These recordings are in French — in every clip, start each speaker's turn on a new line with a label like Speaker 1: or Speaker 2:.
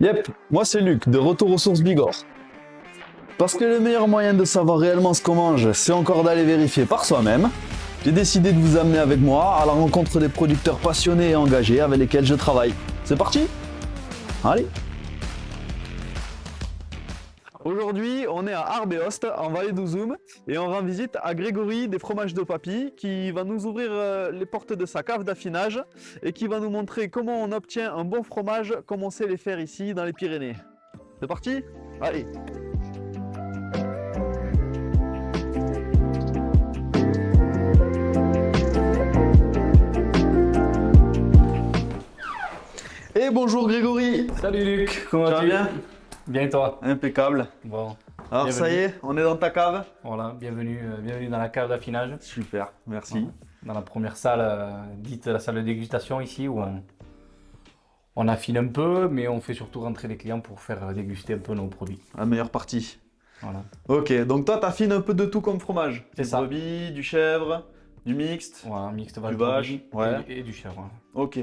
Speaker 1: Yep, moi c'est Luc, de retour aux sources Bigorre. Parce que le meilleur moyen de savoir réellement ce qu'on mange, c'est encore d'aller vérifier par soi-même, j'ai décidé de vous amener avec moi à la rencontre des producteurs passionnés et engagés avec lesquels je travaille. C'est parti? Allez! Aujourd'hui, on est à Arbeost, en vallée d'Ouzoum, et on rend visite à Grégory des fromages de Papy, qui va nous ouvrir les portes de sa cave d'affinage et qui va nous montrer comment on obtient un bon fromage comme on sait les faire ici dans les Pyrénées. C'est parti? Allez! Et bonjour Grégory!
Speaker 2: Salut Luc, comment
Speaker 1: Tu vas
Speaker 2: vas-tu?
Speaker 1: bien?
Speaker 2: Bien et toi?
Speaker 1: Impeccable.
Speaker 2: Bon,
Speaker 1: Alors
Speaker 2: bienvenue.
Speaker 1: ça y est, on est dans ta cave?
Speaker 2: Voilà, bienvenue dans la cave d'affinage,
Speaker 1: Super, merci.
Speaker 2: dans la première salle, dite la salle de dégustation ici, où on affine un peu, mais on fait surtout rentrer les clients pour faire déguster un peu nos produits.
Speaker 1: La meilleure partie.
Speaker 2: Voilà.
Speaker 1: Ok, donc toi t'affines un peu de tout comme fromage.
Speaker 2: C'est
Speaker 1: Du
Speaker 2: ça.
Speaker 1: brebis, du chèvre, du mixte.
Speaker 2: Voilà, mixte
Speaker 1: Du vache, ouais.
Speaker 2: et du chèvre. Voilà.
Speaker 1: Ok,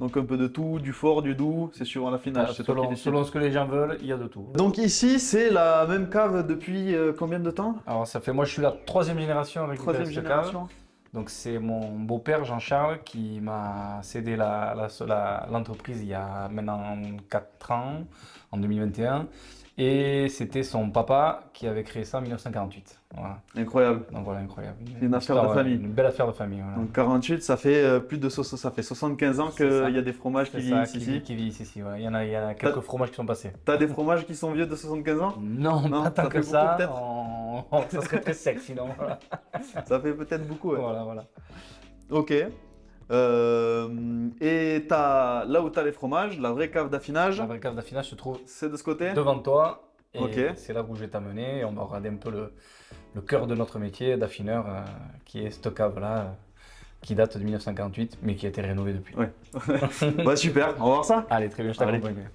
Speaker 1: donc un peu de tout, du fort, du doux, c'est suivant l'affinage. C'est toi qui
Speaker 2: Selon,
Speaker 1: décides.
Speaker 2: selon ce que les gens veulent, il y a de tout.
Speaker 1: Donc ici c'est la même cave depuis combien de temps?
Speaker 2: Alors moi je suis la troisième génération avec
Speaker 1: Troisième
Speaker 2: cette
Speaker 1: génération.
Speaker 2: cave. Donc c'est mon beau-père Jean-Charles qui m'a cédé l'entreprise il y a maintenant 4 ans, en 2021. Et c'était son papa qui avait créé ça en 1948. Voilà.
Speaker 1: Incroyable.
Speaker 2: Donc voilà, incroyable.
Speaker 1: Une affaire de
Speaker 2: histoire,
Speaker 1: famille.
Speaker 2: Une belle affaire de famille. Voilà.
Speaker 1: Donc 48, ça fait plus de ça fait 75 ans
Speaker 2: C'est ça.
Speaker 1: qu'il y a des fromages qui
Speaker 2: C'est ça,
Speaker 1: vivent ici.
Speaker 2: qui vit ici. Ouais. Il y a quelques fromages qui sont passés.
Speaker 1: T'as des fromages qui sont vieux de 75 ans?
Speaker 2: Non,
Speaker 1: Non,
Speaker 2: pas tant
Speaker 1: ça
Speaker 2: que
Speaker 1: fait
Speaker 2: ça.
Speaker 1: beaucoup, peut-être.
Speaker 2: Ça serait très sec sinon. Voilà.
Speaker 1: Ça fait peut-être beaucoup, ouais.
Speaker 2: Voilà.
Speaker 1: Ok. Et là où tu as les fromages, la vraie cave d'affinage,
Speaker 2: La vraie cave d'affinage se trouve
Speaker 1: c'est de ce côté?
Speaker 2: devant toi. Et
Speaker 1: Ok.
Speaker 2: c'est là où je vais t'amener. Et on va regarder un peu le cœur de notre métier d'affineur, qui est cette cave-là, qui date de 1948, mais qui a été rénovée depuis.
Speaker 1: Ouais. Bah super, on va voir ça?
Speaker 2: Allez, très bien, je
Speaker 1: Allez.
Speaker 2: t'accompagne.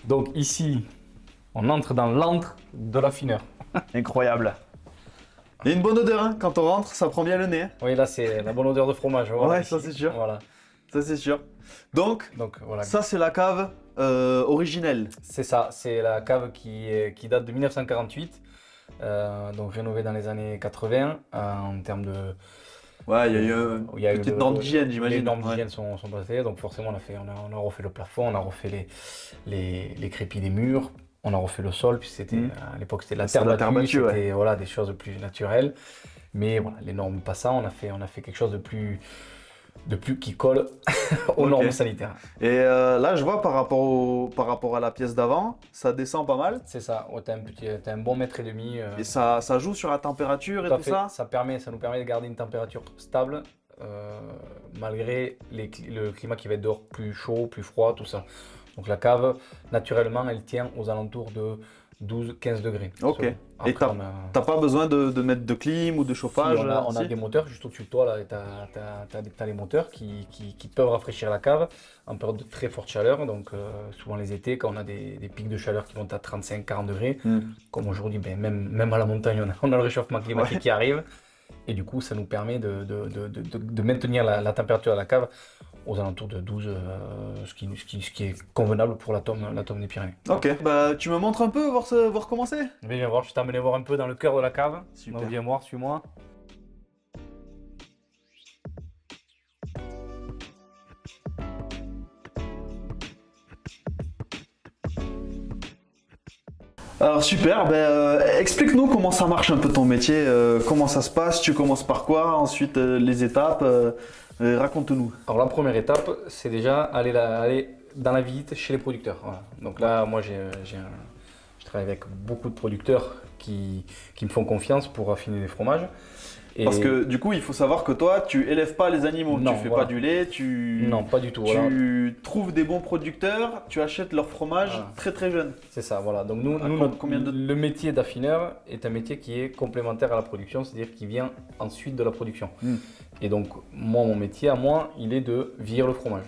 Speaker 2: Donc ici, on entre dans l'antre de l'affineur.
Speaker 1: Incroyable. Il y a une bonne odeur, hein. Quand on rentre, ça prend bien le nez.
Speaker 2: Oui, là c'est la bonne odeur de fromage. Voilà,
Speaker 1: Ouais, ça,
Speaker 2: ici.
Speaker 1: c'est sûr.
Speaker 2: Voilà.
Speaker 1: Ça c'est sûr. Donc,
Speaker 2: Donc voilà.
Speaker 1: ça c'est la cave originelle.
Speaker 2: C'est ça, c'est la cave qui date de 1948, donc rénovée dans les années 80 en termes de.
Speaker 1: Ouais, il y a eu
Speaker 2: Il y a
Speaker 1: une
Speaker 2: eu
Speaker 1: petite norme d'hygiène,
Speaker 2: Les
Speaker 1: j'imagine.
Speaker 2: normes
Speaker 1: Ouais.
Speaker 2: d'hygiène sont passées, donc forcément on a refait le plafond, on a refait les crépis des murs, on a refait le sol, puis c'était à l'époque c'était de la
Speaker 1: C'était
Speaker 2: terre
Speaker 1: de la terre
Speaker 2: battue,
Speaker 1: battue,
Speaker 2: c'était voilà, des choses plus naturelles. Mais voilà, les normes passant, on a fait quelque chose de plus qui colle aux
Speaker 1: Ok.
Speaker 2: normes sanitaires.
Speaker 1: Et là, je vois par rapport à la pièce d'avant, ça descend pas mal.
Speaker 2: C'est ça, ouais, t'as un bon mètre et demi.
Speaker 1: Et ça joue sur la température et
Speaker 2: Tout à
Speaker 1: tout
Speaker 2: fait.
Speaker 1: ça.
Speaker 2: Ça nous permet de garder une température stable, malgré le climat qui va être dehors plus chaud, plus froid, tout ça. Donc la cave, naturellement, elle tient aux alentours de 12-15 degrés.
Speaker 1: Ok.
Speaker 2: Selon.
Speaker 1: Et
Speaker 2: Après, on a,
Speaker 1: t'as pas besoin de mettre de clim ou de
Speaker 2: si,
Speaker 1: chauffage?
Speaker 2: on a
Speaker 1: si
Speaker 2: des moteurs juste au-dessus de toi, là, et t'as les moteurs qui peuvent rafraîchir la cave en période de très forte chaleur. Donc souvent les étés, quand on a des pics de chaleur qui montent à 35-40 degrés, comme aujourd'hui, ben, même à la montagne, on a le réchauffement climatique qui arrive. Et du coup, ça nous permet de maintenir la température de la cave aux alentours de 12, ce qui est convenable pour la tome des Pyrénées.
Speaker 1: Ok. Bah, tu me montres un peu, voir comment c'est?
Speaker 2: Viens voir, je vais t'amener voir un peu dans le cœur de la cave.
Speaker 1: Super.
Speaker 2: Donc viens voir, suis-moi.
Speaker 1: Alors super, explique-nous comment ça marche un peu ton métier, comment ça se passe, tu commences par quoi, ensuite les étapes, raconte-nous.
Speaker 2: Alors la première étape, c'est déjà aller dans la visite chez les producteurs. Voilà. Donc là, moi, je travaille avec beaucoup de producteurs qui me font confiance pour affiner les fromages. Et
Speaker 1: Parce que du coup, il faut savoir que toi, tu élèves pas les animaux,
Speaker 2: Non,
Speaker 1: tu fais
Speaker 2: voilà.
Speaker 1: pas du lait, tu
Speaker 2: non, pas du tout. Voilà.
Speaker 1: tu trouves des bons producteurs, tu achètes leur fromage
Speaker 2: Voilà.
Speaker 1: très très jeune.
Speaker 2: C'est ça, voilà. Donc nous,
Speaker 1: À combien de-
Speaker 2: le métier d'affineur est un métier qui est complémentaire à la production, c'est-à-dire qui vient ensuite de la production. Et donc moi, mon métier à moi, il est de vieillir le fromage.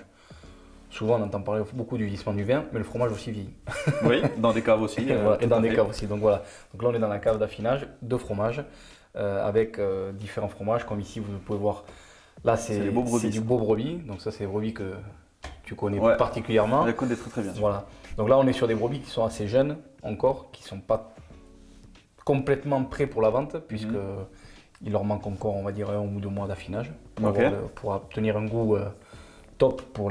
Speaker 2: Souvent, on entend parler beaucoup du vieillissement du vin, mais le fromage aussi vieillit.
Speaker 1: Oui, dans des caves aussi.
Speaker 2: Et, voilà, et
Speaker 1: tout
Speaker 2: dans
Speaker 1: à
Speaker 2: des
Speaker 1: fait.
Speaker 2: caves aussi. Donc voilà. Donc là, on est dans la cave d'affinage de fromage avec différents fromages, comme ici, vous pouvez voir. Là,
Speaker 1: C'est les beaux brebis,
Speaker 2: c'est du
Speaker 1: ça.
Speaker 2: beau brebis. Donc ça, c'est les brebis tu connais
Speaker 1: Ouais.
Speaker 2: particulièrement.
Speaker 1: Je les connais très très bien.
Speaker 2: Voilà. Donc là, on est sur des brebis qui sont assez jeunes encore, qui ne sont pas complètement prêts pour la vente, puisque il leur manque encore, on va dire, 1 ou 2 mois d'affinage pour obtenir un goût top pour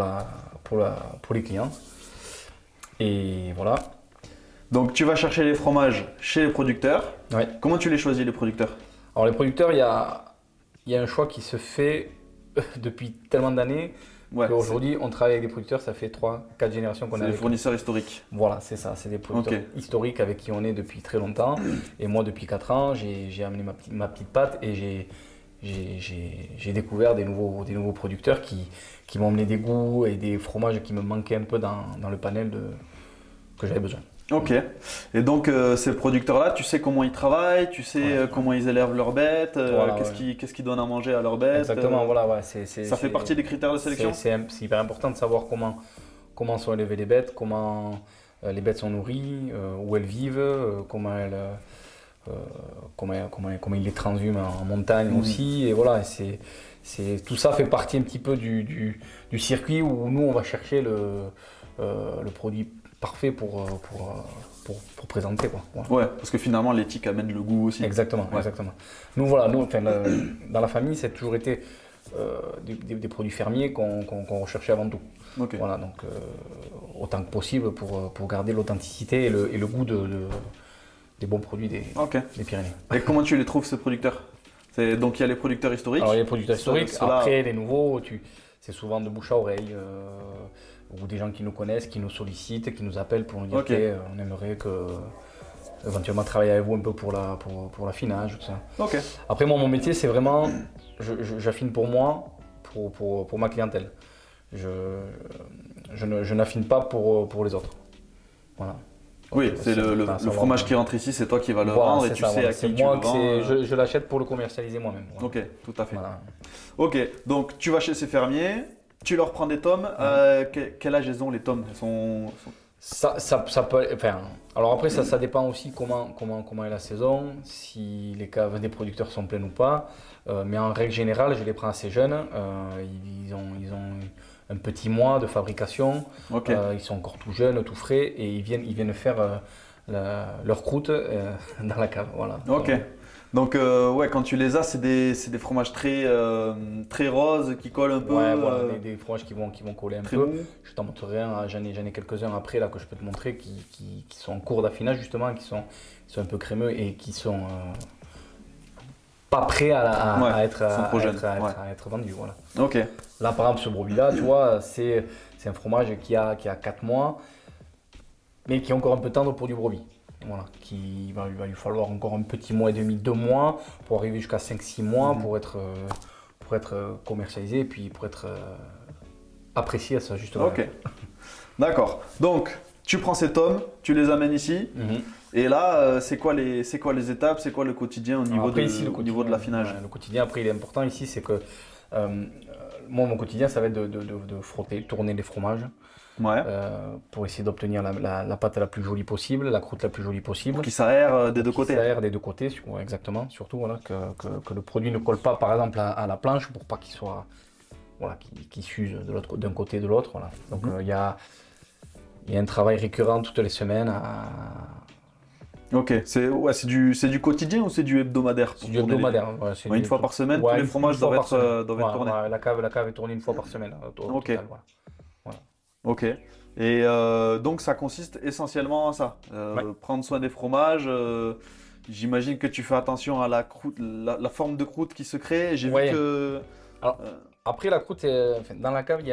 Speaker 2: les clients. Et voilà.
Speaker 1: Donc tu vas chercher les fromages chez les producteurs.
Speaker 2: Ouais.
Speaker 1: Comment tu les choisis les producteurs?
Speaker 2: Alors les producteurs, il y a un choix qui se fait depuis tellement d'années.
Speaker 1: Ouais,
Speaker 2: Aujourd'hui, on travaille avec des producteurs, ça fait 3-4 générations qu'on
Speaker 1: c'est
Speaker 2: a
Speaker 1: les
Speaker 2: avec eux.
Speaker 1: fournisseurs historiques.
Speaker 2: Voilà, c'est ça, c'est des producteurs historiques avec qui on est depuis très longtemps. Et moi, depuis 4 ans, j'ai amené ma petite patte et j'ai découvert des nouveaux producteurs qui m'ont amené des goûts et des fromages qui me manquaient un peu dans le panel que j'avais besoin.
Speaker 1: Ok. Et donc ces producteurs-là, tu sais comment ils travaillent, tu sais comment ils élèvent leurs bêtes,
Speaker 2: Voilà,
Speaker 1: qu'est-ce qu'ils donnent à manger à leurs bêtes.
Speaker 2: Exactement, voilà, ouais,
Speaker 1: ça fait partie des critères de sélection.
Speaker 2: C'est hyper important de savoir comment sont élevées les bêtes, comment les bêtes sont nourries, où elles vivent, comment ils les transhument en montagne aussi. Et voilà, tout ça fait partie un petit peu du circuit où nous on va chercher le produit parfait pour présenter, quoi. Voilà.
Speaker 1: Ouais, parce que finalement l'éthique amène le goût aussi.
Speaker 2: Exactement, exactement. Nous voilà, dans la famille, c'est toujours été des produits fermiers qu'on recherchait avant tout.
Speaker 1: Okay.
Speaker 2: Voilà, donc autant que possible pour garder l'authenticité et le goût des bons produits des Pyrénées.
Speaker 1: Et comment tu les trouves ces producteurs? Donc il y a les producteurs historiques.
Speaker 2: Alors il y a les producteurs historiques, après les nouveaux, c'est souvent de bouche à oreille. Ou des gens qui nous connaissent, qui nous sollicitent, qui nous appellent pour nous dire qu'on aimerait éventuellement travailler avec vous un peu pour l'affinage, tout ça.
Speaker 1: Okay.
Speaker 2: Après moi, mon métier, c'est vraiment, j'affine pour moi, pour ma clientèle. Je n'affine pas pour les autres. Voilà.
Speaker 1: Oui, c'est le fromage qui rentre ici, c'est toi qui vas le vendre et tu sais à qui tu le vends.
Speaker 2: Je l'achète pour le commercialiser moi-même. Voilà.
Speaker 1: Ok, tout à fait.
Speaker 2: Voilà.
Speaker 1: Ok, donc tu vas chez ces fermiers. Tu leur prends des tomes. Quel âge elles ont les tomes?
Speaker 2: Ça peut. Enfin, alors après ça dépend aussi comment est la saison, si les caves des producteurs sont pleines ou pas. Mais en règle générale, je les prends assez jeunes. Ils ont un petit mois de fabrication. Ils sont encore tout jeunes, tout frais, et ils viennent faire leur croûte dans la cave. Voilà.
Speaker 1: Ok. Donc quand tu les as, c'est des fromages très roses qui collent un peu.
Speaker 2: Ouais, voilà, des fromages qui vont coller un peu.
Speaker 1: Mou.
Speaker 2: Je t'en montrerai un, j'en ai quelques-uns après là que je peux te montrer qui sont en cours d'affinage justement, qui sont un peu crémeux et qui sont pas prêts à être vendus. Voilà.
Speaker 1: Ok.
Speaker 2: Là par exemple ce brebis là, tu vois, c'est un fromage qui a 4 mois, mais qui est encore un peu tendre pour du brebis. Voilà, il va lui falloir encore un petit mois et demi, 2 mois pour arriver jusqu'à 5-6 mois pour être commercialisé et puis pour être apprécié à ça justement.
Speaker 1: Ok, d'accord. Donc tu prends ces tomes, tu les amènes ici et là c'est quoi les étapes, c'est quoi le quotidien au niveau de l'affinage?
Speaker 2: Le quotidien après il est important ici, c'est que moi mon quotidien ça va être de frotter, tourner les fromages. Pour essayer d'obtenir la pâte la plus jolie possible, la croûte la plus jolie possible.
Speaker 1: Qui s'aère des deux côtés.
Speaker 2: Qui s'aère des deux côtés, exactement. Surtout voilà, que le produit ne colle pas par exemple à la planche pour pas qu'il soit qu'il s'use d'un côté et de l'autre. Voilà. Donc il y a un travail récurrent toutes les semaines.
Speaker 1: Ok, c'est du quotidien ou c'est du hebdomadaire?
Speaker 2: C'est du hebdomadaire.
Speaker 1: Une fois par semaine, tous les fromages doivent être tournés.
Speaker 2: La cave est tournée une fois par semaine.
Speaker 1: Ok. Total, voilà. Ok. Et donc ça consiste essentiellement à ça, prendre soin des fromages. J'imagine que tu fais attention à la croûte, la forme de croûte qui se crée. J'ai vu que.
Speaker 2: Alors, après la croûte, dans la cave, il y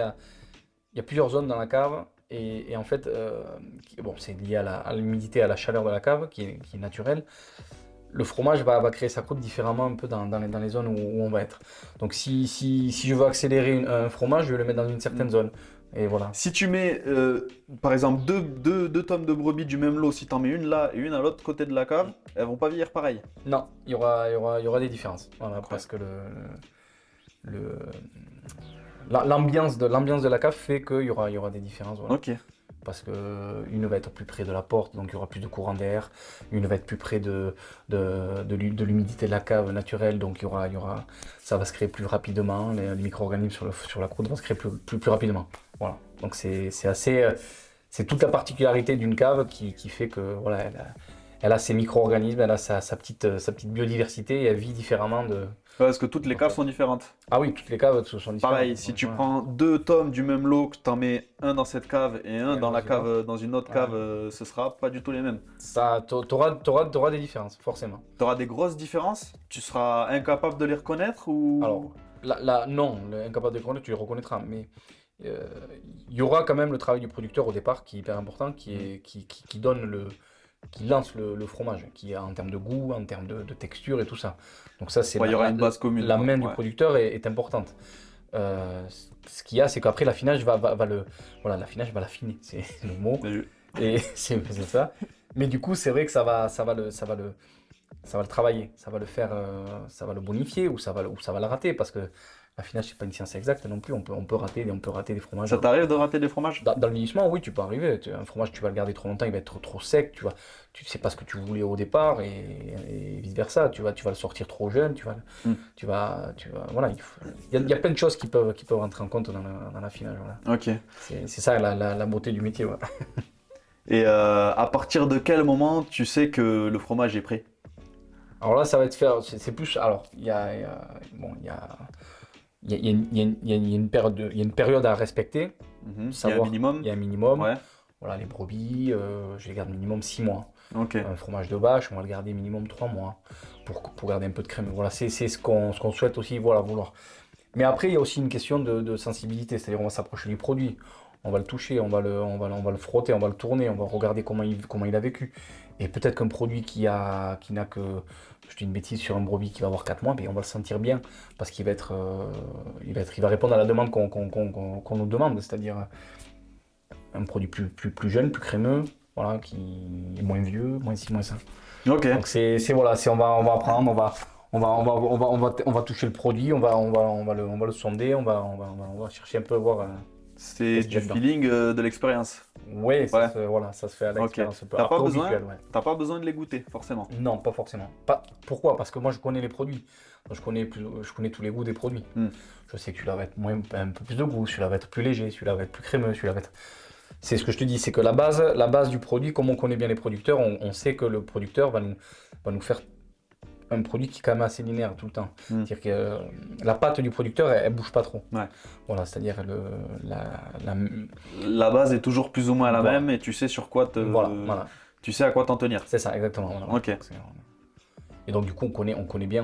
Speaker 2: a plusieurs zones dans la cave. Et en fait, c'est lié à l'humidité, à la chaleur de la cave qui est naturelle. Le fromage va créer sa croûte différemment un peu dans les zones où on va être. Donc si je veux accélérer un fromage, je vais le mettre dans une certaine zone. Et voilà.
Speaker 1: Si tu mets par exemple deux tomes de brebis du même lot, si tu en mets une là et une à l'autre côté de la cave, elles vont pas vieillir pareil.
Speaker 2: Non, il y aura des différences. Voilà, parce que l'ambiance de la cave fait qu'il y aura des différences. Voilà.
Speaker 1: Ok.
Speaker 2: Parce qu'une va être plus près de la porte, donc il y aura plus de courant d'air. Une va être plus près de l'humidité de la cave naturelle, donc ça va se créer plus rapidement. Les micro-organismes sur la croûte vont se créer plus rapidement. Voilà. Donc c'est assez, c'est toute la particularité d'une cave qui fait que voilà, elle a ses micro-organismes, elle a sa petite biodiversité et elle vit différemment de.
Speaker 1: Ouais, parce que toutes les caves sont différentes.
Speaker 2: Ah oui, toutes les caves sont différentes.
Speaker 1: Pareil, si tu prends 2 tomes du même lot, que tu en mets un dans cette cave et un dans la cave, dans une autre cave, ce sera pas du tout les mêmes.
Speaker 2: Ça, t'auras des différences, forcément.
Speaker 1: Tu auras des grosses différences, tu seras incapable de les reconnaître ou...
Speaker 2: Alors, là, non, incapable de les reconnaître, tu les reconnaîtras, mais il y aura quand même le travail du producteur au départ qui est hyper important, qui lance le fromage, qui est en termes de goût, en termes de texture et tout ça. Donc ça, c'est
Speaker 1: il y aura une base commune.
Speaker 2: La main du producteur est importante. Ce qu'il y a, c'est qu'après l'affinage l'affinage va l'affiner, c'est le mot. Et c'est ça. Mais du coup, c'est vrai que ça va le travailler, ça va le faire, ça va le bonifier ou ça va le rater parce que l'affinage c'est pas une science exacte non plus. On peut rater des fromages.
Speaker 1: Ça t'arrive de rater des fromages?
Speaker 2: Dans le vieillissement, oui, tu peux arriver. Un fromage, tu vas le garder trop longtemps, il va être trop sec. Tu sais pas ce que tu voulais au départ et vice versa. Tu vas le sortir trop jeune. Voilà. Il y a plein de choses qui peuvent rentrer en compte dans l'affinage. Voilà.
Speaker 1: Ok.
Speaker 2: C'est ça la beauté du métier. Voilà.
Speaker 1: Et à partir de quel moment tu sais que le fromage est prêt?
Speaker 2: Alors là, ça va être faire. C'est plus. Alors, il y a une période à respecter.
Speaker 1: Il y a un minimum.
Speaker 2: Il y a un minimum.
Speaker 1: Ouais.
Speaker 2: Voilà, les brebis, je les garde minimum 6 mois.
Speaker 1: Ok.
Speaker 2: Un fromage de vache, on va le garder minimum 3 mois pour garder un peu de crème. Voilà, c'est ce qu'on souhaite aussi vouloir. Mais après, il y a aussi une question de sensibilité, c'est-à-dire on va s'approcher du produit, on va le toucher, on va le frotter, on va le tourner, on va regarder comment il a vécu. Et peut-être qu'un produit qui n'a que, je dis une bêtise, sur un brebis qui va avoir 4 mois, mais on va le sentir bien parce qu'il va il va répondre à la demande qu'on nous demande, c'est-à-dire un produit plus jeune, plus crémeux, voilà, qui est moins vieux, moins ci, moins ça.
Speaker 1: Ok.
Speaker 2: Donc on va apprendre, on va toucher le produit, on va le sonder, on va chercher un peu voir.
Speaker 1: C'est du feeling, de l'expérience.
Speaker 2: Oui, ça se fait à l'expérience.
Speaker 1: Okay. T'as pas besoin de les goûter, forcément.
Speaker 2: Non, pas forcément. Pourquoi? Parce que moi je connais les produits. Donc, je connais tous les goûts des produits. Je sais que celui-là va être un peu plus de goût, celui-là va être plus léger, celui-là va être plus crémeux, celui-là va être. C'est ce que je te dis, c'est que la base du produit, comme on connaît bien les producteurs, on sait que le producteur va nous faire un produit qui est quand même assez linéaire tout le temps. C'est-à-dire que la pâte du producteur, elle bouge pas trop.
Speaker 1: Ouais.
Speaker 2: Voilà, c'est-à-dire
Speaker 1: la base est toujours plus ou moins la même et tu sais sur quoi
Speaker 2: Voilà.
Speaker 1: Tu sais à quoi t'en tenir.
Speaker 2: C'est ça, exactement. Voilà.
Speaker 1: Ok.
Speaker 2: Et donc du coup, on connaît bien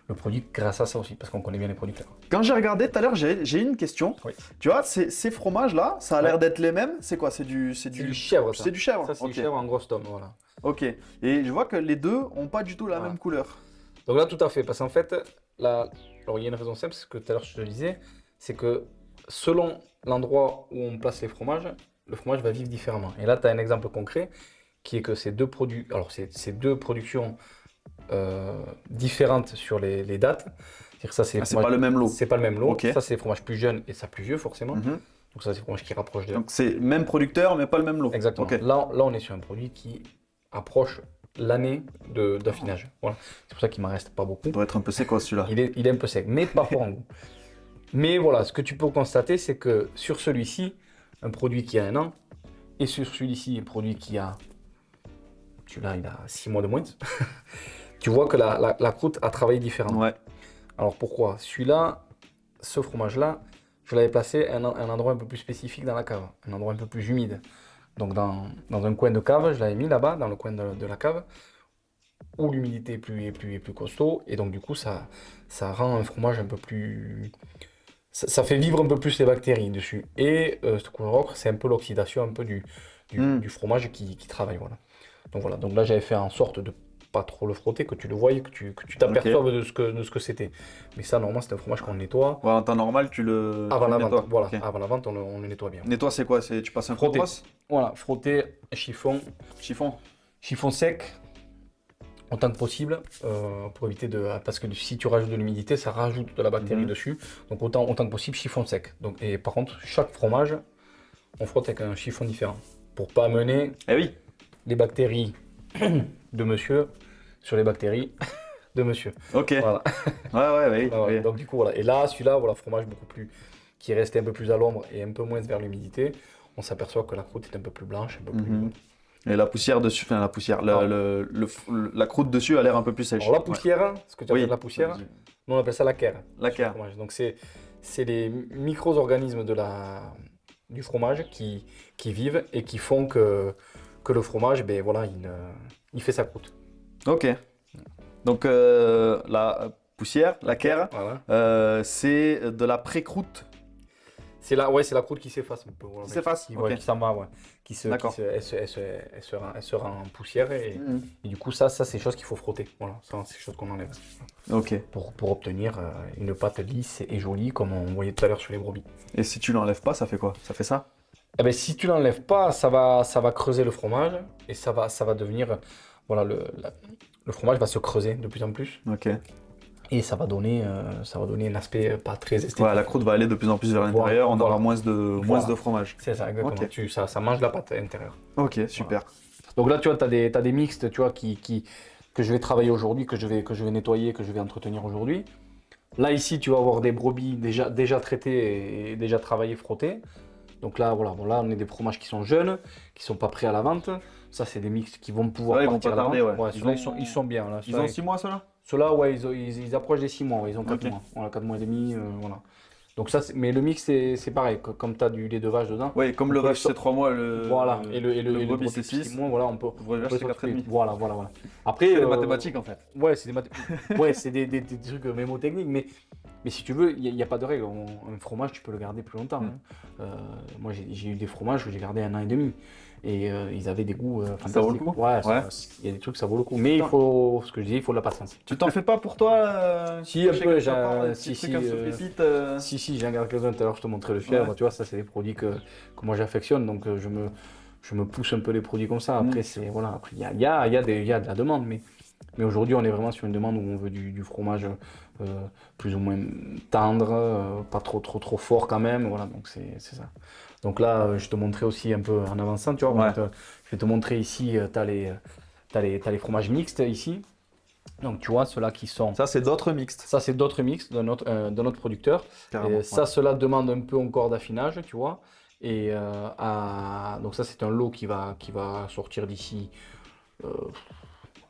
Speaker 2: le produit grâce à ça aussi, parce qu'on connaît bien les producteurs.
Speaker 1: Quand j'ai regardé tout à l'heure, j'ai une question.
Speaker 2: Oui.
Speaker 1: Tu vois, ces fromages-là, ça a l'air d'être les mêmes. C'est quoi? C'est du
Speaker 2: chèvre.
Speaker 1: C'est du chèvre.
Speaker 2: Ça, c'est du chèvre en grosse tome, voilà.
Speaker 1: Ok. Et je vois que les deux ont pas du tout la même couleur.
Speaker 2: Donc là, tout à fait, parce qu'en fait, alors il y a une raison simple, c'est que tout à l'heure je te le disais, c'est que selon l'endroit où on place les fromages, le fromage va vivre différemment. Et là, tu as un exemple concret qui est que ces deux productions différentes sur les dates. C'est-à-dire que ça, c'est
Speaker 1: pas le même lot.
Speaker 2: C'est pas le même lot.
Speaker 1: Okay.
Speaker 2: Ça, c'est des fromages plus jeunes et ça plus vieux, forcément. Donc ça, c'est des fromages qui rapprochent de.
Speaker 1: Donc c'est même producteur, mais pas le même lot.
Speaker 2: Exactement.
Speaker 1: Okay.
Speaker 2: Là, on est sur un produit qui approche l'année d'affinage. Voilà. C'est pour ça qu'il m'en reste pas beaucoup.
Speaker 1: Il doit être un peu sec, quoi, celui-là.
Speaker 2: Il est un peu sec, mais pas fort en goût. Mais voilà, ce que tu peux constater, c'est que sur celui-ci, un produit qui a 1 an, et sur celui-ci, un produit qui a. Celui-là, il a 6 mois de moins. Tu vois que la croûte a travaillé différemment.
Speaker 1: Ouais.
Speaker 2: Alors pourquoi? Celui-là, ce fromage-là, je l'avais placé à un endroit un peu plus spécifique dans la cave, un endroit un peu plus humide. Donc dans un coin de cave, je l'avais mis là-bas, dans le coin de la cave, où l'humidité est plus costaud, et donc du coup ça rend un fromage un peu plus... Ça fait vivre un peu plus les bactéries dessus. Et ce couleur ocre, c'est un peu l'oxydation un peu du fromage qui travaille. Voilà. Donc là j'avais fait en sorte de pas trop le frotter, que tu le voyes, que tu t'aperçoives de ce que c'était. Mais ça, normalement, c'est un fromage qu'on nettoie.
Speaker 1: Ouais, en temps normal, tu le
Speaker 2: avant la vente. Voilà,
Speaker 1: okay.
Speaker 2: Avant la vente, on le nettoie bien.
Speaker 1: Nettoie, c'est quoi? Tu passes un coup de brosse?
Speaker 2: Voilà, frotter, chiffon sec, autant que possible, pour éviter parce que si tu rajoutes de l'humidité, ça rajoute de la bactérie dessus. Donc autant que possible, chiffon sec. Et par contre, chaque fromage, on frotte avec un chiffon différent, pour pas amener les bactéries de monsieur sur les bactéries de monsieur.
Speaker 1: Ok.
Speaker 2: Voilà.
Speaker 1: Ouais.
Speaker 2: Donc du coup, voilà. Et là, celui-là, voilà, fromage beaucoup plus qui est resté un peu plus à l'ombre et un peu moins vers l'humidité, on s'aperçoit que la croûte est un peu plus blanche, un peu plus...
Speaker 1: Et la poussière dessus, enfin la poussière, la croûte dessus a l'air un peu plus sèche.
Speaker 2: Alors la poussière, ce que tu appelles la poussière,
Speaker 1: vas-y.
Speaker 2: nous on appelle ça la laquère.
Speaker 1: Laquère.
Speaker 2: Donc c'est les micro-organismes du fromage qui vivent et qui font que le fromage, ben voilà, il fait sa croûte.
Speaker 1: Ok. Donc la poussière, laquère,
Speaker 2: Voilà.
Speaker 1: c'est de la pré-croûte.
Speaker 2: C'est la croûte qui s'efface un peu. Voilà,
Speaker 1: Qui s'efface, ok.
Speaker 2: qui s'en va, ouais.
Speaker 1: D'accord.
Speaker 2: Elle se rend en poussière et du coup ça c'est des choses qu'il faut frotter. Voilà, ça c'est des choses qu'on enlève.
Speaker 1: Ok.
Speaker 2: Pour obtenir une pâte lisse et jolie comme on voyait tout à l'heure sur les brebis.
Speaker 1: Et si tu l'enlèves pas, ça fait quoi? Ça fait ça?
Speaker 2: Eh ben, si tu l'enlèves pas, ça va creuser le fromage et ça va devenir, voilà, le fromage va se creuser de plus en plus
Speaker 1: Ok.
Speaker 2: et ça va donner un aspect pas très esthétique.
Speaker 1: Ouais, la croûte va aller de plus en plus vers l'intérieur, on aura moins de fromage.
Speaker 2: C'est ça, exactement.
Speaker 1: Ok.
Speaker 2: Ça mange la pâte à l'intérieur.
Speaker 1: Ok, super.
Speaker 2: Donc là, tu vois, t'as des mixtes, tu vois, que je vais travailler aujourd'hui, que je vais nettoyer, que je vais entretenir aujourd'hui. Là, ici, tu vas avoir des brebis déjà traitées et déjà travaillées, frottées. Donc là, voilà, bon, là, on a des fromages qui sont jeunes, qui sont pas prêts à la vente. Ça, c'est des mixtes qui vont pouvoir partir
Speaker 1: ils vont pas tarder,
Speaker 2: à la vente.
Speaker 1: ouais.
Speaker 2: Ceux-là, ils sont bien. Là.
Speaker 1: Ils ont 6 mois, ceux-là?
Speaker 2: Ceux-là, ouais, ils approchent des 6 mois. Ouais, ils ont 4
Speaker 1: Ok.
Speaker 2: mois. Voilà, 4 mois et demi, voilà. Donc ça, mais le mix, c'est pareil. Comme tu as du lait de vache dedans.
Speaker 1: Oui, comme le vache, c'est 3 mois,
Speaker 2: Voilà, et le
Speaker 1: brebis, c'est 6.
Speaker 2: mois, voilà, on peut...
Speaker 1: Le vache, c'est 4 et demi.
Speaker 2: Voilà. Après,
Speaker 1: C'est des mathématiques, en fait.
Speaker 2: Ouais, c'est des trucs mémotechniques, mais si tu veux, il n'y a pas de règle. Un fromage, tu peux le garder plus longtemps. Hein. Moi, j'ai eu des fromages que j'ai gardé 1 an et demi. Et ils avaient des goûts fantastiques.
Speaker 1: Ça vaut le coup?
Speaker 2: Ouais, il y a des trucs, ça vaut le coup. Mais il faut, ce que je disais, il faut de la patience.
Speaker 1: Tu t'en fais pas pour toi
Speaker 2: Si, un peu,
Speaker 1: si.
Speaker 2: Si, j'en garde quelques-uns. Tout à l'heure, je te montrais le fièvre.
Speaker 1: Ouais.
Speaker 2: Tu vois, ça, c'est des produits que moi j'affectionne. Donc, je me pousse un peu les produits comme ça. Après, voilà, après, il y a de la demande. Mais aujourd'hui, on est vraiment sur une demande où on veut du fromage plus ou moins tendre, pas trop fort quand même. Voilà, donc c'est ça. Donc là, je te montrais aussi un peu en avançant, tu vois.
Speaker 1: Ouais.
Speaker 2: Je vais te montrer ici, t'as les fromages mixtes ici. Donc tu vois, ceux-là qui sont...
Speaker 1: Ça, c'est d'autres mixtes.
Speaker 2: Ça, c'est d'autres mixtes de notre producteur.
Speaker 1: Carrément,
Speaker 2: Et ça, cela demande un peu encore d'affinage, tu vois. Et donc ça, c'est un lot qui va sortir d'ici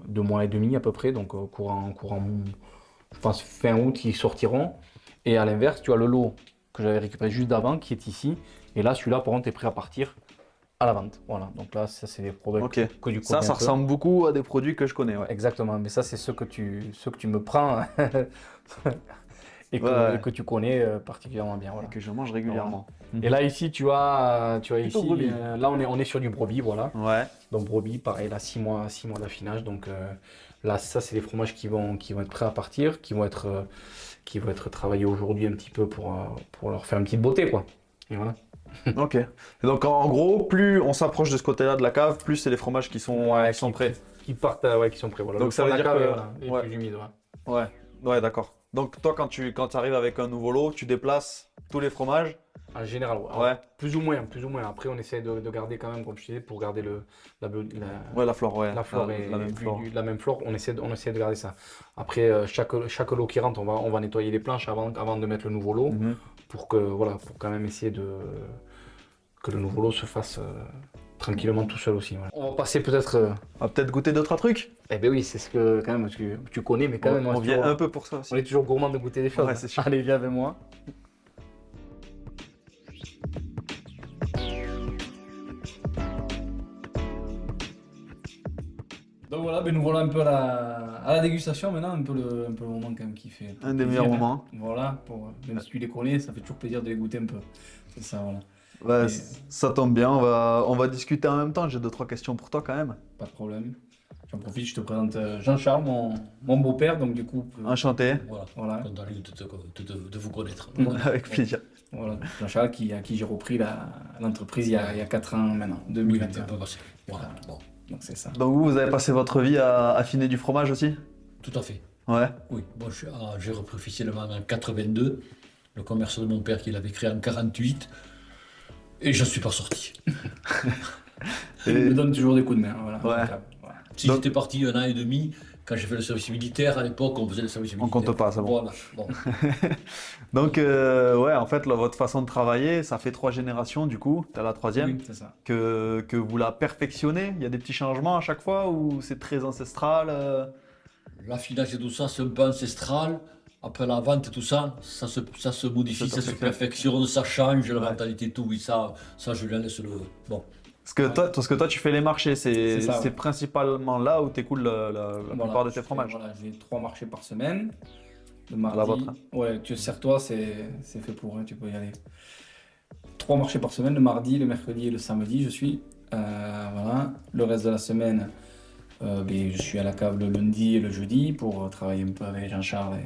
Speaker 2: 2 mois et demi à peu près. Donc courant, je pense fin août, ils sortiront. Et à l'inverse, tu as le lot que j'avais récupéré juste d'avant qui est ici. Et là, celui-là, par contre, est prêt à partir à la vente. Voilà, donc là, ça, c'est des produits que tu connais.
Speaker 1: Ça ressemble beaucoup à des produits que je connais. Ouais.
Speaker 2: Exactement, mais ça, c'est ceux que tu me prends et que tu connais particulièrement bien. Voilà.
Speaker 1: Et que je mange régulièrement.
Speaker 2: Voilà. Et là, ici, tu as ici,
Speaker 1: brebis.
Speaker 2: là, on est sur du brebis, voilà.
Speaker 1: Ouais.
Speaker 2: Donc, brebis, pareil, là, 6 mois d'affinage. Donc, là, ça, c'est des fromages qui vont être prêts à partir, qui vont être travaillés aujourd'hui un petit peu pour leur faire une petite beauté, quoi. Et voilà.
Speaker 1: Ok. Et donc en gros, plus on s'approche de ce côté-là de la cave, plus c'est les fromages qui sont prêts.
Speaker 2: Qui partent, qui sont prêts. Voilà.
Speaker 1: Donc ça veut dire que
Speaker 2: est plus humide.
Speaker 1: Ouais, d'accord. Donc toi, quand tu arrives avec un nouveau lot, tu déplaces tous les fromages.
Speaker 2: En général,
Speaker 1: ouais.
Speaker 2: Plus ou moins. Après, on essaie de garder quand même, comme je disais, pour garder la
Speaker 1: flore, ouais.
Speaker 2: La flore et la même flore. On essaie de garder ça. Après, chaque lot qui rentre, on va nettoyer les planches avant de mettre le nouveau lot, pour quand même essayer que le nouveau lot se fasse tranquillement tout seul aussi. Voilà. On va passer peut-être...
Speaker 1: On va peut-être goûter 2-3 trucs.
Speaker 2: Eh ben oui, c'est ce que quand même tu connais, mais quand même...
Speaker 1: On vient un peu pour ça aussi.
Speaker 2: On est toujours gourmand de goûter des choses.
Speaker 1: Ouais, c'est sûr.
Speaker 2: Allez, viens avec moi. Donc voilà, nous voilà un peu à la dégustation maintenant, un peu le moment quand même qui fait
Speaker 1: un des meilleurs moments.
Speaker 2: Voilà, même si tu les connais, ça fait toujours plaisir de les goûter un peu. C'est ça, voilà.
Speaker 1: Ouais, ça tombe bien, on va discuter en même temps. J'ai 2-3 questions pour toi quand même.
Speaker 2: Pas de problème. J'en profite, je te présente Jean-Charles, mon beau-père, donc du coup...
Speaker 1: Enchanté.
Speaker 3: Voilà. Content de vous connaître.
Speaker 1: Avec plaisir.
Speaker 2: Voilà, Jean-Charles à qui j'ai repris l'entreprise il y a 4 ans maintenant, 2021.
Speaker 3: Voilà, bon.
Speaker 2: Donc c'est ça.
Speaker 1: Donc vous avez passé votre vie à affiner du fromage aussi?
Speaker 3: Tout à fait.
Speaker 1: Ouais.
Speaker 3: Oui, bon, j'ai repris officiellement en 82, le commerce de mon père qu'il avait créé en 48, et je ne suis pas sorti.
Speaker 2: Il me donne toujours des coups de main. Voilà.
Speaker 1: Ouais.
Speaker 3: Si j'étais parti 1 an et demi, quand j'ai fait le service militaire, à l'époque, on faisait le service militaire.
Speaker 1: On compte pas, c'est bon.
Speaker 3: Voilà, bon.
Speaker 1: Donc, ouais, en fait, là, votre façon de travailler, ça fait 3 générations du coup, tu as la 3e,
Speaker 2: Oui, c'est ça.
Speaker 1: que vous la perfectionnez. Il y a des petits changements à chaque fois ou c'est très ancestral
Speaker 3: L'affinage et tout ça, c'est un peu ancestral. Après la vente et tout ça, ça se modifie, ça se perfectionne, ça change, la mentalité, tout. Oui, ça Julien laisse le. Bon.
Speaker 1: Parce que toi, tu fais les marchés,
Speaker 2: C'est ça,
Speaker 1: c'est principalement là où tu écoules la plupart de tes fromages.
Speaker 2: Voilà, j'ai 3 marchés par semaine. Le
Speaker 1: la
Speaker 2: mardi.
Speaker 1: vôtre.
Speaker 2: Ouais, tu sers-toi, c'est fait pour, hein, tu peux y aller. 3 marchés par semaine, le mardi, le mercredi et le samedi, je suis. Voilà. Le reste de la semaine, je suis à la cave le lundi et le jeudi pour travailler un peu avec Jean-Charles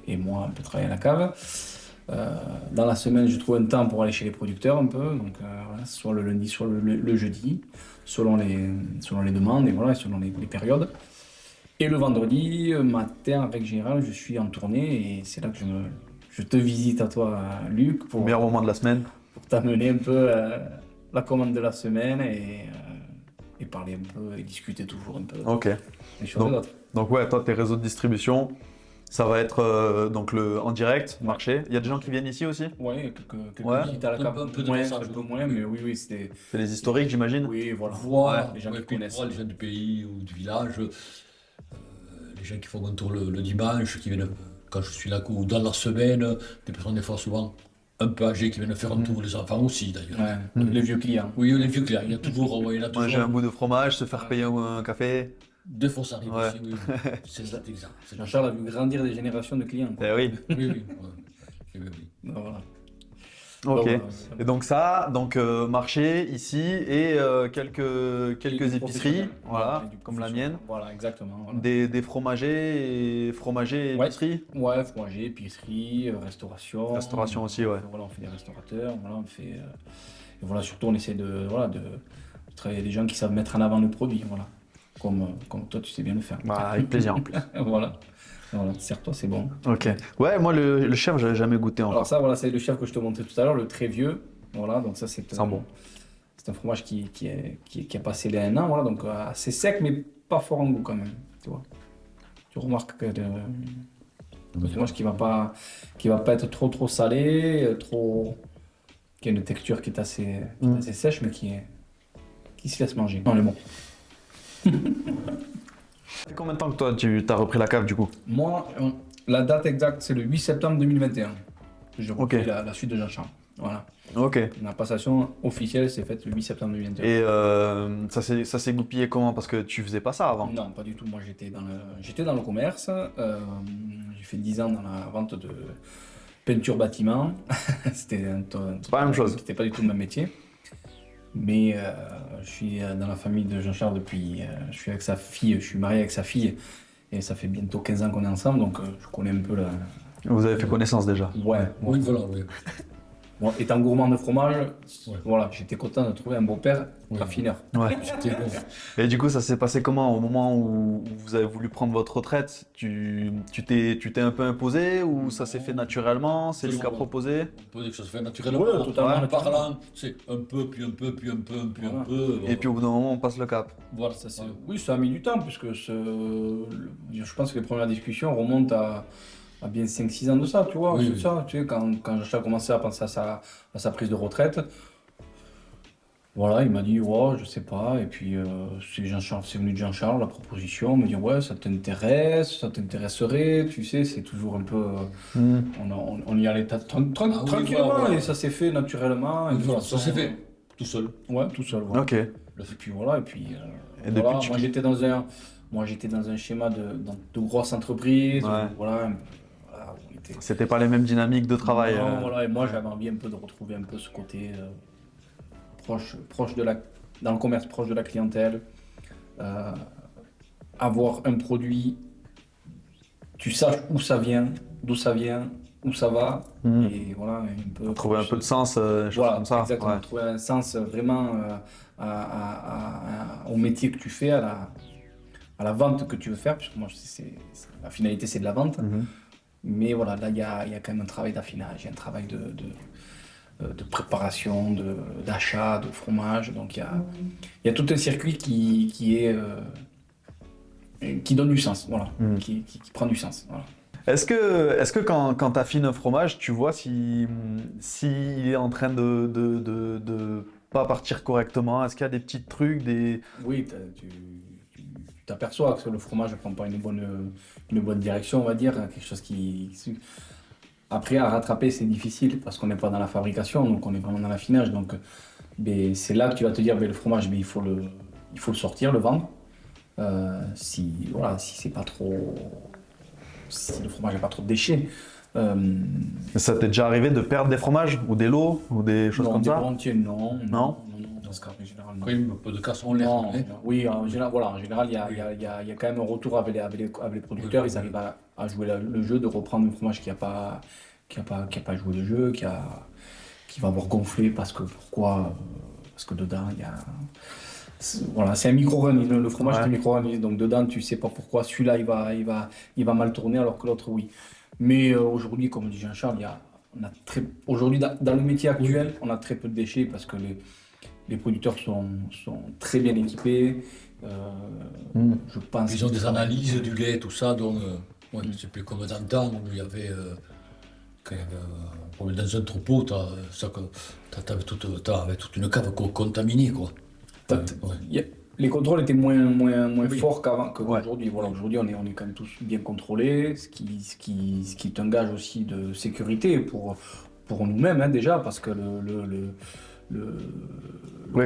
Speaker 2: et moi, un peu travailler à la cave. Dans la semaine, je trouve un temps pour aller chez les producteurs un peu, donc voilà, soit le lundi, soit le jeudi, selon les demandes et voilà, selon les périodes. Et le vendredi matin, en règle générale, je suis en tournée et c'est là que je te visite à toi, Luc,
Speaker 1: Au meilleur moment de la semaine.
Speaker 2: pour t'amener un peu la commande de la semaine et parler un peu et discuter toujours un peu
Speaker 1: Ok.
Speaker 2: des choses et d'autres.
Speaker 1: Donc ouais, toi, tes réseaux de distribution, ça va être donc en direct, marché. Il y a des gens qui viennent ici aussi?
Speaker 2: Ouais, quelques
Speaker 1: Ouais.
Speaker 2: visites à la cave,
Speaker 3: Un peu de
Speaker 2: moins,
Speaker 3: messages.
Speaker 2: un peu moins, mais oui, c'était.
Speaker 1: C'est les historiques, j'imagine?
Speaker 2: Oui, voilà.
Speaker 3: Voilà,
Speaker 2: les gens qui
Speaker 3: puis
Speaker 2: connaissent.
Speaker 3: voilà, les gens du pays ou du village, les gens qui font un tour le dimanche, qui viennent quand je suis là ou dans la semaine, des personnes des fois souvent un peu âgées qui viennent faire un tour, les enfants aussi d'ailleurs.
Speaker 2: Ouais, les vieux clients.
Speaker 3: Oui, les vieux clients, il y a toujours,
Speaker 1: Manger un bout de fromage, se faire payer un café.
Speaker 3: Deux fois ça arrive
Speaker 1: Ouais.
Speaker 3: aussi, oui. C'est ça, exact. C'est
Speaker 2: Jean-Charles a vu grandir des générations de clients. quoi.
Speaker 1: Eh oui.
Speaker 3: Oui, oui. Ouais. Oui, oui, oui.
Speaker 2: Ben, voilà.
Speaker 1: Ok.
Speaker 2: Donc,
Speaker 1: Et donc ça, marché ici et quelques épiceries, voilà,
Speaker 2: Et du
Speaker 1: comme la
Speaker 2: professionnel.
Speaker 1: mienne.
Speaker 2: Voilà, exactement. Voilà.
Speaker 1: Des fromagers et
Speaker 2: Ouais.
Speaker 1: épiceries.
Speaker 2: Ouais, fromager, épicerie, restauration.
Speaker 1: Restauration aussi, ouais.
Speaker 2: Voilà, on fait des restaurateurs, voilà, on fait. Et voilà, surtout on essaie de travailler avec des gens qui savent mettre en avant le produit, voilà. Comme toi, tu sais bien le faire.
Speaker 1: Bah, avec plaisir en plus.
Speaker 2: Voilà. Voilà, sers-toi, c'est bon.
Speaker 1: Ok. Ouais, moi le chef, j'avais jamais goûté encore.
Speaker 2: Alors ça, voilà, c'est le chef que je te montrais tout à l'heure, le très vieux. Voilà, donc ça c'est
Speaker 1: Sent bon.
Speaker 2: C'est un fromage qui a passé les 1 an, voilà, donc assez sec, mais pas fort en goût quand même. Tu vois. Tu remarques que un fromage qui va pas être trop salé, qui a une texture qui est assez sèche, mais qui se laisse manger. Non, les bons.
Speaker 1: Ça fait combien de temps que toi tu as repris la cave du coup?
Speaker 2: Moi, la date exacte, c'est le 8 septembre 2021. J'ai repris
Speaker 1: Ok.
Speaker 2: la suite de Jean-Charles. Voilà.
Speaker 1: Ok.
Speaker 2: La passation officielle s'est faite le 8 septembre 2021.
Speaker 1: Et ça s'est goupillé comment? Parce que tu faisais pas ça avant.
Speaker 2: Non, pas du tout. Moi, j'étais dans le commerce. J'ai fait 10 ans dans la vente de peinture bâtiment. C'était
Speaker 1: pas la même chose.
Speaker 2: C'était pas du tout le même métier. Mais je suis dans la famille de Jean-Charles depuis. Je suis avec sa fille. Je suis marié avec sa fille. Et ça fait bientôt 15 ans qu'on est ensemble. Donc, je connais un peu la.
Speaker 1: Vous avez fait connaissance déjà.
Speaker 2: Ouais.
Speaker 3: Oui, voilà, oui.
Speaker 2: Bon, étant gourmand de fromage,
Speaker 3: Ouais.
Speaker 2: voilà, j'étais content de trouver un beau-père raffineur.
Speaker 1: Ouais.
Speaker 3: C'était bon.
Speaker 1: Et du coup, ça s'est passé comment au moment où vous avez voulu prendre votre retraite? Tu t'es un peu imposé ou ça s'est fait naturellement? C'est lui qui a proposé?
Speaker 3: On peut dire que ça se fait naturellement.
Speaker 2: Ouais, totalement
Speaker 3: En
Speaker 2: naturellement.
Speaker 3: parlant, c'est un peu, puis un peu, puis un peu, puis
Speaker 2: Voilà.
Speaker 3: un peu.
Speaker 1: Et puis au bout d'un moment, on passe le cap.
Speaker 3: voilà,
Speaker 2: Ça,
Speaker 3: voilà.
Speaker 2: oui, ça a mis du temps, puisque je pense que les premières discussions remontent à bien 5-6 ans de ça, tu vois.
Speaker 3: Oui,
Speaker 2: c'est
Speaker 3: oui.
Speaker 2: ça, tu sais, quand Jean-Charles a commencé à penser à sa prise de retraite, voilà, il m'a dit, ouais, je sais pas. Et puis, c'est venu de Jean-Charles, la proposition, me dire, ouais, ça t'intéresserait, tu sais, c'est toujours un peu. On y allait tranquillement,
Speaker 3: voilà, voilà.
Speaker 2: et ça s'est fait naturellement. Et de toute
Speaker 3: Voilà,
Speaker 2: façon,
Speaker 3: ça s'est fait tout seul.
Speaker 2: Ouais, tout seul, voilà.
Speaker 1: Ok.
Speaker 2: Et puis voilà, et puis
Speaker 1: Et
Speaker 2: voilà,
Speaker 1: depuis, tu-
Speaker 2: moi j'étais dans un schéma de grosse entreprise,
Speaker 1: Ouais.
Speaker 2: où, voilà, on était.
Speaker 1: C'était pas les mêmes dynamiques de travail.
Speaker 2: Non, voilà, et moi j'avais envie un peu de retrouver un peu ce côté proche de dans le commerce, proche de la clientèle, avoir un produit, tu saches où ça vient, d'où ça vient, où ça va,
Speaker 1: Mhm.
Speaker 2: et voilà, un peu.
Speaker 1: Trouver un peu de sens, des choses
Speaker 2: Voilà,
Speaker 1: comme ça.
Speaker 2: exactement.
Speaker 1: Ouais.
Speaker 2: Trouver un sens vraiment au métier que tu fais, à la vente que tu veux faire, puisque moi, la finalité, c'est de la vente.
Speaker 1: Mhm.
Speaker 2: Mais voilà, là, il y a quand même un travail d'affinage, il y a un travail de préparation, d'achat, de fromage. Donc, il y a tout un circuit qui est qui donne du sens, voilà,
Speaker 1: Mm.
Speaker 2: qui prend du sens. Voilà.
Speaker 1: Est-ce que quand tu affines un fromage, tu vois si est en train de pas partir correctement? Est-ce qu'il y a des petits trucs, des...
Speaker 2: Oui, tu t'aperçois que le fromage ne prend pas une bonne direction, on va dire, quelque chose qui... Après, à rattraper, c'est difficile parce qu'on n'est pas dans la fabrication, donc on est vraiment dans l'affinage. Donc, ben, c'est là que tu vas te dire, ben, le fromage, ben, il faut le sortir, le vendre. Voilà, si c'est pas trop... Si le fromage n'a pas trop de déchets.
Speaker 1: Ça t'est déjà arrivé de perdre des fromages ou des lots ou des choses
Speaker 2: Non,
Speaker 1: comme
Speaker 2: des
Speaker 1: ça?
Speaker 2: entiers, non.
Speaker 1: Non.
Speaker 2: Parce qu'en général, non.
Speaker 3: Oui, un peu de casse en l'air.
Speaker 2: Non,
Speaker 3: hein.
Speaker 2: oui, en général, voilà, en général, il y a quand même un retour avec les producteurs.
Speaker 3: Oui,
Speaker 2: Ils arrivent à jouer le jeu, de reprendre un fromage qui n'a pas joué le jeu, qui va avoir gonflé pourquoi? Parce que dedans, il y a. Voilà, c'est un micro-organisme. Le fromage, c'est un micro-organisme. Donc dedans, tu sais pas pourquoi celui-là, il va mal tourner alors que l'autre, oui. Mais aujourd'hui, comme dit Jean-Charles, aujourd'hui, dans le métier actuel, on a très peu de déchets parce que les producteurs sont très bien équipés. Je pense
Speaker 3: Ils ont des analyses du lait, tout ça, donc c'est plus comme dans le temps où il y avait, quand il y avait un problème dans un troupeau, t'avais toute une cave contaminée, quoi. Ouais.
Speaker 2: Les contrôles étaient moins
Speaker 3: Oui.
Speaker 2: forts qu'aujourd'hui. Voilà, aujourd'hui, on est quand même tous bien contrôlés, ce qui est un gage aussi de sécurité pour nous-mêmes, hein, déjà, parce que le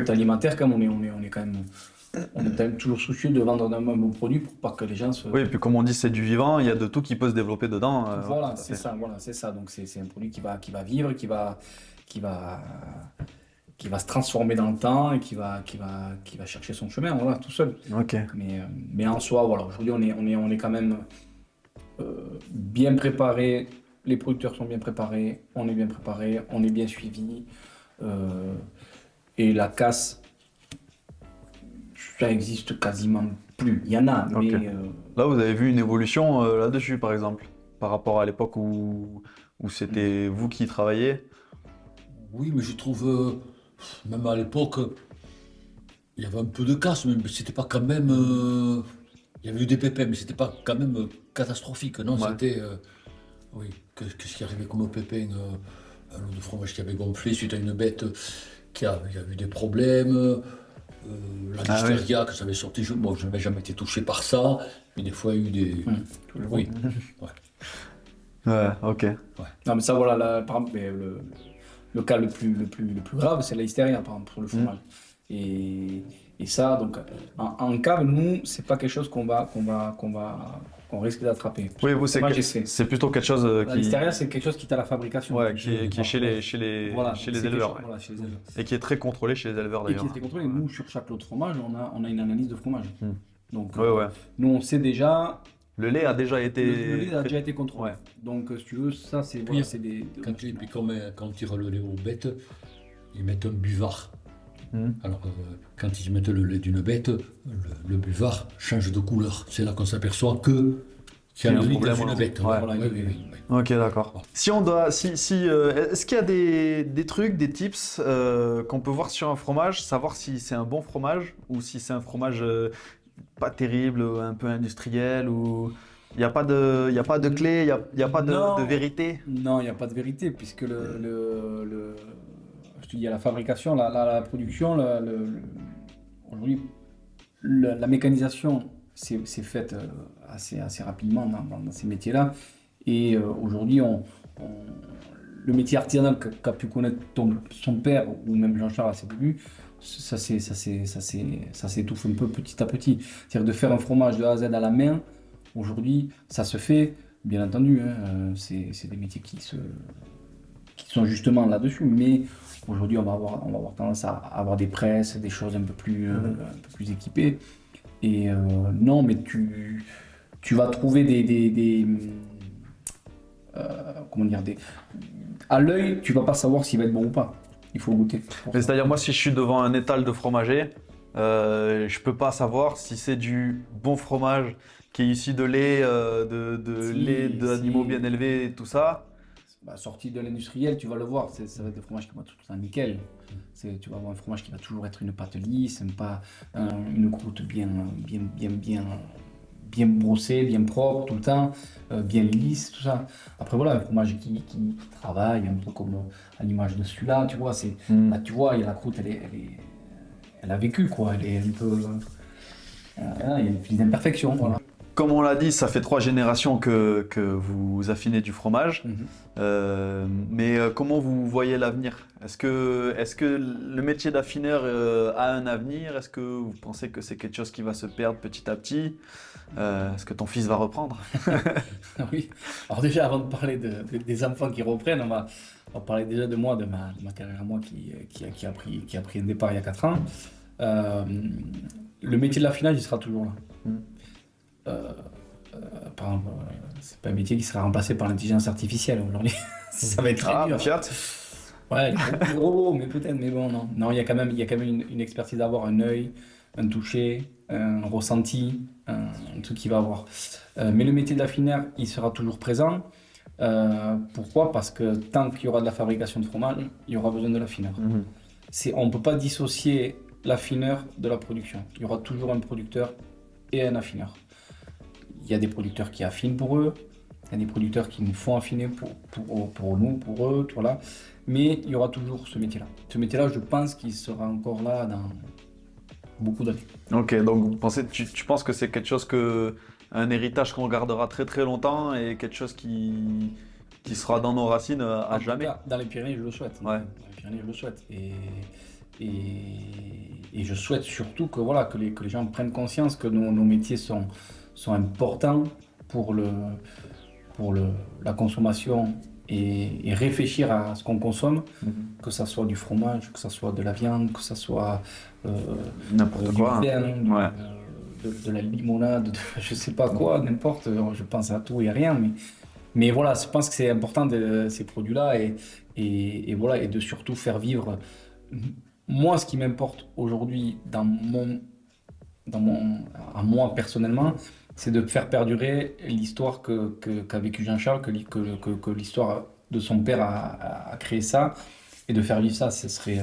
Speaker 2: alimentaire, quand même, on est quand même toujours soucieux de vendre un bon produit pour pas que les gens se...
Speaker 1: Oui, et puis comme on dit, c'est du vivant, il y a de tout qui peut se développer dedans.
Speaker 2: Voilà,
Speaker 1: tout à fait.
Speaker 2: c'est ça. Donc c'est un produit qui va vivre, qui va se transformer dans le temps et qui va chercher son chemin, voilà, tout seul.
Speaker 1: Ok.
Speaker 2: Mais en soi, voilà, aujourd'hui on est quand même bien préparé. Les producteurs sont bien préparés, on est bien préparé, on est bien suivi. Et la casse, ça existe quasiment plus. Il y en a, mais
Speaker 1: Là, vous avez vu une évolution là-dessus, par exemple, par rapport à l'époque où c'était vous qui travailliez.
Speaker 3: Oui, mais je trouve, même à l'époque, il y avait un peu de casse, mais c'était pas quand même. Il y avait eu des pépins, mais c'était pas quand même catastrophique, non?
Speaker 1: Ouais.
Speaker 3: C'était. Oui, qu'est-ce qui arrivait comme pépin? Un lot de fromage qui avait gonflé suite à une bête il y a eu des problèmes. La
Speaker 1: Ah
Speaker 3: listeria que ça avait sorti, bon, je n'avais jamais été touché par ça, mais des fois il y a eu des. Oui. Ouais.
Speaker 1: Ouais, ok.
Speaker 2: non, mais ça, voilà, par exemple, mais le cas le plus grave, c'est la hystéria, par exemple, pour le fromage. Et ça, donc, en cave, nous, c'est pas quelque chose qu'on risque d'attraper.
Speaker 1: Oui, vous,
Speaker 2: Fromage,
Speaker 1: c'est plutôt quelque chose
Speaker 2: La
Speaker 1: qui,
Speaker 2: hystéria, c'est quelque chose qui est à la fabrication.
Speaker 1: ouais, qui est chez les
Speaker 2: Voilà,
Speaker 1: chez les
Speaker 2: c'est
Speaker 1: éleveurs.
Speaker 2: quelque chose- voilà, chez les éleveurs.
Speaker 1: Et qui est très contrôlé chez les éleveurs
Speaker 2: Et
Speaker 1: d'ailleurs.
Speaker 2: qui est très contrôlé. Nous, sur chaque lot de fromage, on a une analyse de fromage. Donc,
Speaker 1: Ouais.
Speaker 2: nous, on sait déjà.
Speaker 1: Le lait a déjà été.
Speaker 2: Le lait a déjà été contrôlé. Donc, si tu veux, ça, c'est
Speaker 3: Puis,
Speaker 2: c'est des.
Speaker 3: Quand ils tirent le lait aux bêtes, ils mettent un buvard. Alors, quand ils mettent le lait d'une bête, le buvard change de couleur. C'est là qu'on s'aperçoit qu'il y a
Speaker 1: un
Speaker 3: le lait
Speaker 1: problème,
Speaker 3: dans une
Speaker 1: voilà.
Speaker 3: bête.
Speaker 1: Ouais.
Speaker 3: Voilà, oui.
Speaker 1: Ok, d'accord. Si on doit, est-ce qu'il y a des trucs, des tips qu'on peut voir sur un fromage, savoir si c'est un bon fromage ou si c'est un fromage pas terrible, un peu industriel, ou il n'y a pas de clé, il y a pas
Speaker 2: Non.
Speaker 1: de vérité.
Speaker 2: Non, il n'y a pas de vérité, puisque je te dis, à la fabrication, la production, aujourd'hui, la mécanisation s'est faite assez rapidement dans ces métiers-là. Et aujourd'hui, le métier artisanal qu'a pu connaître son père, ou même Jean-Charles à ses débuts, ça s'étouffe un peu petit à petit. C'est-à-dire de faire un fromage de A à Z à la main, aujourd'hui, ça se fait, bien entendu, hein, c'est des métiers qui sont justement là-dessus, mais aujourd'hui on va avoir tendance à avoir des presses, des choses un peu plus équipées. Et non, mais tu vas trouver comment dire, à l'œil, tu vas pas savoir s'il va être bon ou pas. Il faut le goûter.
Speaker 1: Mais c'est-à-dire, moi, si je suis devant un étal de fromager, je peux pas savoir si c'est du bon fromage qui est issu de lait, lait d'animaux bien élevés et tout ça.
Speaker 2: Sorti de l'industriel, tu vas le voir, ça va être des fromages qui vont être tout en nickel. Tu vas avoir un fromage qui va toujours être une pâte lisse, pas une croûte bien bien brossé, bien propre tout le temps, bien lisse, tout ça. Après voilà, un fromage qui travaille, un peu comme à l'image de celui-là, tu vois, là, tu vois, la croûte, elle a vécu, quoi, elle est un peu... il y a des petites imperfections, voilà.
Speaker 1: Comme on l'a dit, ça fait 3 générations que vous affinez du fromage. Mais comment vous voyez l'avenir? Est-ce que le métier d'affineur a un avenir? Est-ce que vous pensez que c'est quelque chose qui va se perdre petit à petit? Est-ce que ton fils va reprendre?
Speaker 2: Oui. Alors déjà, avant de parler des enfants qui reprennent, on va parler déjà de moi, de ma carrière à moi qui a pris un départ il y a 4 ans. Le métier de l'affinage, il sera toujours là. Par exemple, c'est pas un métier qui sera remplacé par l'intelligence artificielle aujourd'hui. Ça va être très dur.
Speaker 1: Fiat.
Speaker 2: Ouais, les robots, mais peut-être, mais bon, non. Non, il y a quand même une expertise d'avoir un œil, un toucher, un ressenti, un truc qu'il va avoir. Mais le métier de l'affineur, il sera toujours présent. Pourquoi? Parce que tant qu'il y aura de la fabrication de fromage, il y aura besoin de l'affineur. On ne peut pas dissocier l'affineur de la production. Il y aura toujours un producteur et un affineur. Il y a des producteurs qui affinent pour eux, il y a des producteurs qui nous font affiner pour nous, pour eux, voilà. Mais il y aura toujours ce métier-là. Ce métier-là, je pense qu'il sera encore là dans beaucoup d'années.
Speaker 1: Ok, donc tu penses que c'est quelque chose un héritage qu'on gardera très très longtemps et quelque chose qui sera dans nos racines à jamais.
Speaker 2: Cas, dans les Pyrénées, je le souhaite.
Speaker 1: Ouais.
Speaker 2: Dans les Pyrénées, je le souhaite. Et je souhaite surtout que les gens prennent conscience que nos métiers sont importants pour la consommation et réfléchir à ce qu'on consomme, que ça soit du fromage, que ça soit de la viande, que ça soit
Speaker 1: n'importe quoi.
Speaker 2: Du vin, de la limonade, je sais pas quoi, n'importe. Je pense à tout et à rien, mais voilà, je pense que c'est important ces produits-là et voilà, et de surtout faire vivre. Moi, ce qui m'importe aujourd'hui à moi personnellement, c'est de faire perdurer l'histoire qu'a vécu Jean-Charles, que l'histoire de son père a créé ça, et de faire vivre ça, ce serait...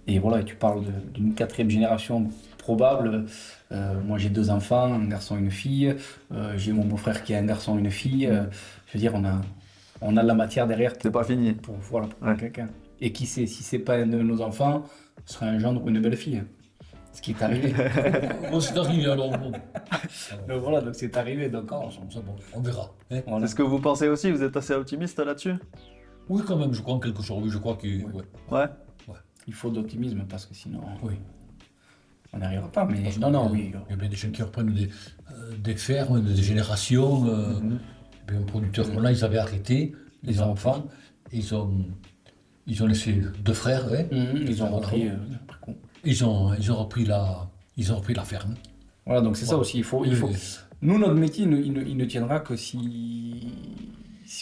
Speaker 2: et voilà, tu parles d'une 4e génération probable. Moi, j'ai 2 enfants, un garçon et une fille. J'ai mon beau-frère qui a un garçon et une fille. Je veux dire, on a de la matière derrière.
Speaker 1: C'est pas fini.
Speaker 2: Pour quelqu'un. Et qui sait, si c'est pas un de nos enfants, ce sera un gendre ou une belle fille. Ce qui est arrivé.
Speaker 3: Bon, c'est arrivé alors. Bon.
Speaker 2: Donc voilà, donc c'est arrivé. Donc
Speaker 3: on verra. Hein.
Speaker 1: Voilà. Est-ce que vous pensez aussi, vous êtes assez optimiste là-dessus?
Speaker 3: Oui, quand même, je crois en quelque chose. Oui, je crois que.
Speaker 1: Ouais.
Speaker 2: Il faut d'optimisme parce que sinon.
Speaker 3: Oui.
Speaker 2: On n'arrivera pas. Mais
Speaker 3: oui. Il y a bien des gens qui reprennent des fermes, des générations. Un producteur qu'on a, ils avaient arrêté, les enfants. Ils ont laissé 2 frères. Hein.
Speaker 2: Ils ont repris.
Speaker 3: Ils ont repris la ferme.
Speaker 2: Voilà, donc c'est ça aussi. Il faut. Nous, notre métier, il ne tiendra que si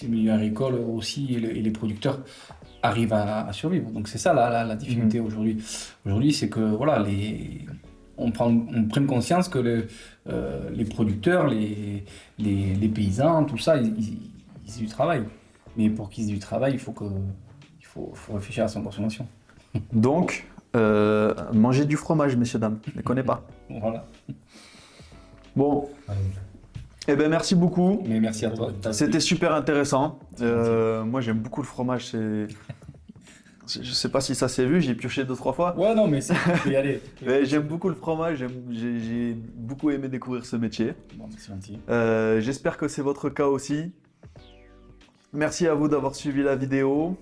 Speaker 2: le milieu agricole aussi et les producteurs arrivent à survivre. Donc c'est ça la difficulté aujourd'hui. Aujourd'hui, c'est que voilà, on prenne conscience que les producteurs, les paysans, tout ça, ils aient du travail. Mais pour qu'ils aient du travail, il faut réfléchir à son consommation.
Speaker 1: Donc, mangez du fromage, messieurs, dames. Je ne les connais pas.
Speaker 2: Voilà.
Speaker 1: Bon. Eh ben merci beaucoup.
Speaker 2: Mais merci à toi.
Speaker 1: C'était super intéressant. Moi, j'aime beaucoup le fromage. Je sais pas si ça s'est vu, j'ai pioché 2-3 fois.
Speaker 2: Ouais, non, mais tu peux y aller.
Speaker 1: J'aime beaucoup le fromage, j'ai beaucoup aimé découvrir ce métier.
Speaker 2: Bon, c'est gentil.
Speaker 1: J'espère que c'est votre cas aussi. Merci à vous d'avoir suivi la vidéo.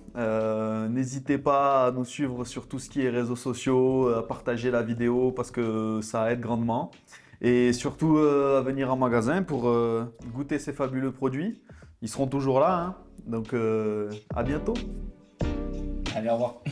Speaker 1: N'hésitez pas à nous suivre sur tout ce qui est réseaux sociaux, à partager la vidéo parce que ça aide grandement. Et surtout à venir en magasin pour goûter ces fabuleux produits. Ils seront toujours là, hein. Donc à bientôt.
Speaker 2: Allez, au revoir.